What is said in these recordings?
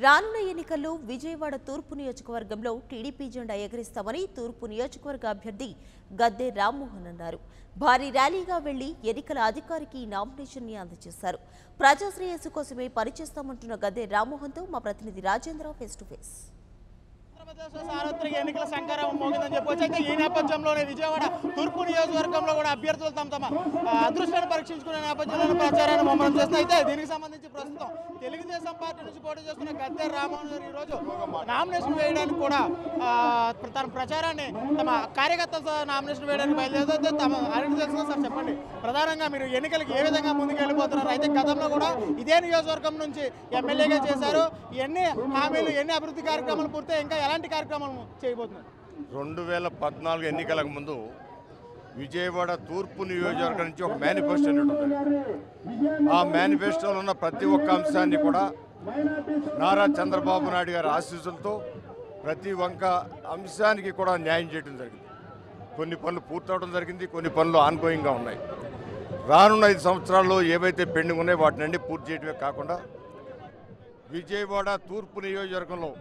రానున్న ఎన్నికల్లో విజయవాడ తూర్పు నియోజకవర్గంలో టీడీపీ జెండా ఎగరేస్తామని తూర్పు నియోజకవర్గ అభ్యర్థి గద్దె రామ్మోహన్ అన్నారు. భారీ ర్యాలీగా వెళ్లి ఎన్నికల అధికారికి నామినేషన్ ని అందజేశారు. ప్రజాశ్రేయస్సు కోసమే పనిచేస్తామంటున్న గద్దె రామ్మోహన్తో మా ప్రతినిధి రాజేంద్ర ఫేస్ టు ఫేస్. సార్వత్రిక ఎన్నికల సంకారం మోగిందని చెప్పొచ్చు. అయితే ఈ నేపథ్యంలోనే విజయవాడ తూర్పు నియోజకవర్గంలో కూడా అభ్యర్థులు తమ అదృష్టాన్ని పరీక్షించుకునే నేపథ్యంలో ప్రచారాన్ని ముమ్మరం చేస్తున్నారు. అయితే దీనికి సంబంధించి ప్రస్తుతం తెలుగుదేశం పార్టీ నుంచి పోటీ చేస్తున్న గద్దె రామ్మోహన్ గారు ఈరోజు నామినేషన్ వేయడానికి కూడా తన ప్రచారాన్ని తమ కార్యకర్తలతో నామినేషన్ వేయడానికి బయలుదేరితే తమ అడిగి తెలుసుకున్నారు. సార్ చెప్పండి, ప్రధానంగా మీరు ఎన్నికలకు ఏ విధంగా ముందుకు వెళ్ళిపోతున్నారు? అయితే గతంలో కూడా ఇదే నియోజకవర్గం నుంచి ఎమ్మెల్యేగా చేశారు. ఎన్ని హామీలు, ఎన్ని అభివృద్ధి కార్యక్రమాలు పూర్తి ఇంకా ఎలాంటి కార్యక్రమాలు చేయబోతున్నారు? 2014 ఎన్నికలకు ముందు విజయవాడ తూర్పు నియోజకవర్గం నుంచి ఒక మేనిఫెస్టో ఉంటుంది. ఆ మేనిఫెస్టోలో ఉన్న ప్రతి ఒక్క అంశాన్ని కూడా నారా చంద్రబాబు నాయుడు గారి ఆశీస్సులతో ప్రతి ఒక్క అంశానికి కూడా న్యాయం చేయడం జరిగింది. కొన్ని పనులు పూర్తవడం జరిగింది, కొన్ని పనులు ఆన్గోయింగ్గా ఉన్నాయి. రానున్న 5 సంవత్సరాల్లో ఏవైతే పెండింగ్ ఉన్నాయో వాటిని పూర్తి చేయడమే కాకుండా విజయవాడ తూర్పు నియోజకవర్గంలో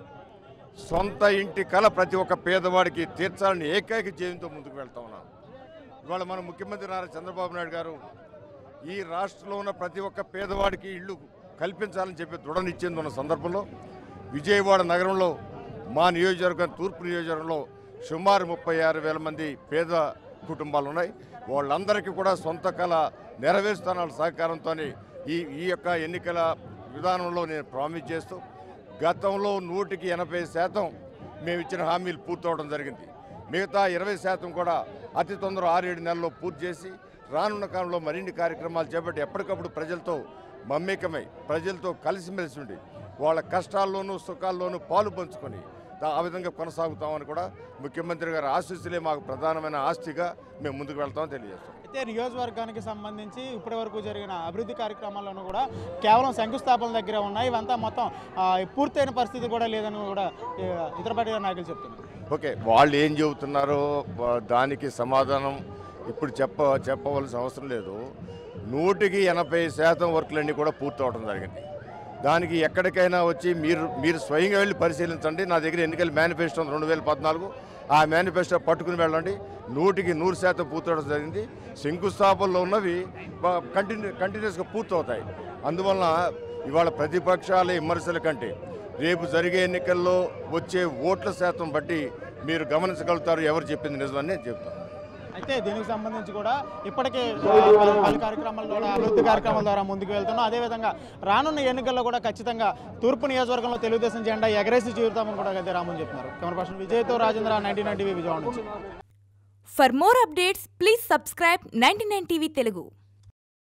సొంత ఇంటి కల ప్రతి ఒక్క పేదవాడికి తీర్చాలని ఏకైక జయంతో ముందుకు వెళ్తా ఉన్నాం. ఇవాళ మన ముఖ్యమంత్రి నారా చంద్రబాబు నాయుడు గారు ఈ రాష్ట్రంలో ఉన్న ప్రతి ఒక్క పేదవాడికి ఇళ్ళు కల్పించాలని చెప్పి దృఢ నిశ్చయం ఉన్న సందర్భంలో విజయవాడ నగరంలో మా నియోజకవర్గం తూర్పు నియోజకవర్గంలో సుమారు 36,000 మంది పేద కుటుంబాలు ఉన్నాయి. వాళ్ళందరికీ కూడా సొంత కళ నెరవేరుస్తున్న సహకారంతో ఈ యొక్క ఎన్నికల విధానంలో నేను ప్రామిస్ చేస్తూ గతంలో 180% మేము ఇచ్చిన హామీలు పూర్తవడం జరిగింది. మిగతా 20% కూడా అతి తొందర 6-7 నెలల్లో పూర్తి చేసి రానున్న కాలంలో మరిన్ని కార్యక్రమాలు చేపట్టి ఎప్పటికప్పుడు ప్రజలతో మమ్మేకమై ప్రజలతో కలిసిమెలిసి ఉండి వాళ్ళ కష్టాల్లోనూ సుఖాల్లోనూ పాలు పంచుకొని ఆ విధంగా కొనసాగుతామని కూడా ముఖ్యమంత్రి గారి ఆశీస్సులే మాకు ప్రధానమైన ఆస్తిగా మేము ముందుకు వెళ్తామని తెలియజేస్తాం. అయితే నియోజకవర్గానికి సంబంధించి ఇప్పటి వరకు జరిగిన అభివృద్ధి కార్యక్రమాల్లోనూ కూడా కేవలం శంకుస్థాపన దగ్గర ఉన్నాయి. ఇవంతా మొత్తం పూర్తయిన పరిస్థితి కూడా లేదని కూడా ఇతర పార్టీ నాయకులు చెప్తున్నారు. ఓకే, వాళ్ళు ఏం చెబుతున్నారో దానికి సమాధానం ఇప్పుడు చెప్పవలసిన అవసరం లేదు. 180% వర్కులన్నీ కూడా పూర్తవడం జరిగింది. దానికి ఎక్కడికైనా వచ్చి మీరు స్వయంగా వెళ్ళి పరిశీలించండి. నా దగ్గర ఎన్నికల మేనిఫెస్టో 2014, ఆ మేనిఫెస్టో పట్టుకుని వెళ్ళండి. 100% పూర్తవడం జరిగింది. శంకుస్థాపనలో ఉన్నవి కంటిన్యూస్గా పూర్తవుతాయి. అందువలన ఇవాళ ప్రతిపక్షాల విమర్శల కంటే రేపు జరిగే ఎన్నికల్లో వచ్చే ఓట్ల శాతం బట్టి మీరు గమనించగలుగుతారు ఎవరు చెప్పింది నిజమని నేను చెప్తాను. అయితే దీనికి సంబంధించి కూడా ఇప్పటికే పలు కార్యక్రమాల ద్వారా అభివృద్ధి కార్యక్రమాల ద్వారా ముందుకు వెళ్తున్నాం. అదేవిధంగా రానున్న ఎన్నికల్లో కూడా ఖచ్చితంగా తూర్పు నియోజకవర్గంలో తెలుగుదేశం జెండా ఎగరేసి చూరుతామని కూడా గద్దె రామ్మోహన్ చెప్తున్నారు. కెమెరా పర్సన్ విజయ్తో రాజేంద్ర, 99 టీవీ విజయవాడ నుంచి. For more updates, please subscribe 99 TV Telugu.